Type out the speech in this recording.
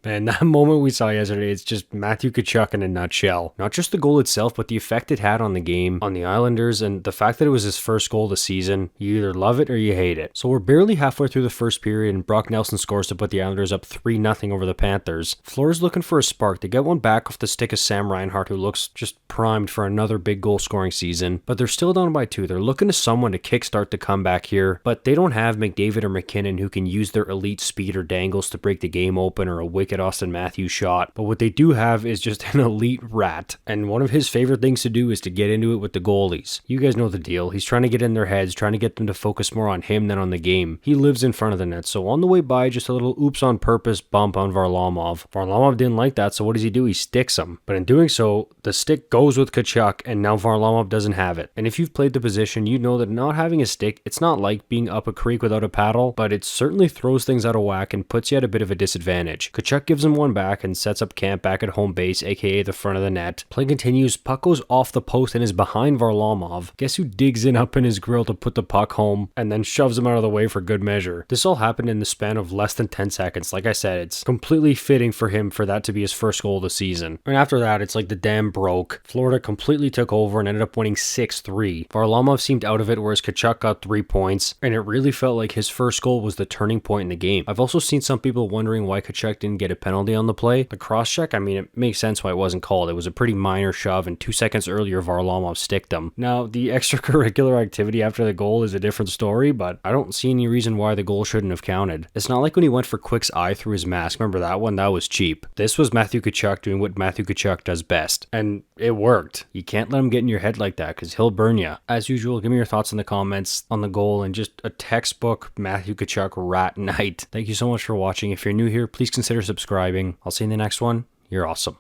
Man, that moment we saw yesterday, it's just Matthew Tkachuk in a nutshell. Not just the goal itself, but the effect it had on the game, on the Islanders, and the fact that it was his first goal of the season. You either love it or you hate it. So we're barely halfway through the first period, and Brock Nelson scores to put the Islanders up 3-0 over the Panthers. Florida's looking for a spark to get one back off the stick of Sam Reinhart, who looks just primed for another big goal scoring season. But they're still down by 2. They're looking to someone to kickstart the comeback here, but they don't have McDavid or McKinnon who can use their elite speed or dangles to break the game open or a wicked Austin Matthews shot. But what they do have is just an elite rat, and one of his favorite things to do is to get into it with the goalies. You guys know the deal. He's trying to get in their heads, trying to get them to focus more on him than on the game. He lives in front of the net, so on the way by, just a little oops on purpose bump on Varlamov. Varlamov didn't like that, so what does he do? He sticks him. But in doing so, the stick goes with Tkachuk, and now Varlamov doesn't have it. And if you've played the position, you know that not having a stick, it's not like being up a creek without a paddle, but it certainly throws things out of whack and puts you at a bit of a disadvantage. Tkachuk gives him one back and sets up camp back at home base, aka the front of the net. Play continues, puck goes off the post and is behind Varlamov. Guess who digs in up in his grill to put the puck home and then shoves him out of the way for good measure. This all happened in the span of less than 10 seconds. Like I said, it's completely fitting for him for that to be his first goal of the season. And after that, it's like the dam broke. Florida completely took over and ended up winning 6-3. Varlamov seemed out of it, whereas Tkachuk got 3 points, and it really felt like his first goal was the turning point in the game. I've also seen some people wondering why Tkachuk didn't get a penalty on the play. The cross-check, I mean, it makes sense why it wasn't called. It was a pretty minor shove, and 2 seconds earlier, Varlamov sticked him. Now, the extracurricular activity after the goal is a different story, but I don't see any reason why the goal shouldn't have counted. It's not like when he went for Quick's eye through his mask. Remember that one? That was cheap. This was Matthew Tkachuk doing what Matthew Tkachuk does best, and it worked. You can't let him get in your head like that, because he'll burn you. As usual, give me your thoughts in the comments on the goal, and just a textbook Matthew Tkachuk rat night. Thank you so much for watching. If you're new here, please consider subscribing. I'll see you in the next one. You're awesome.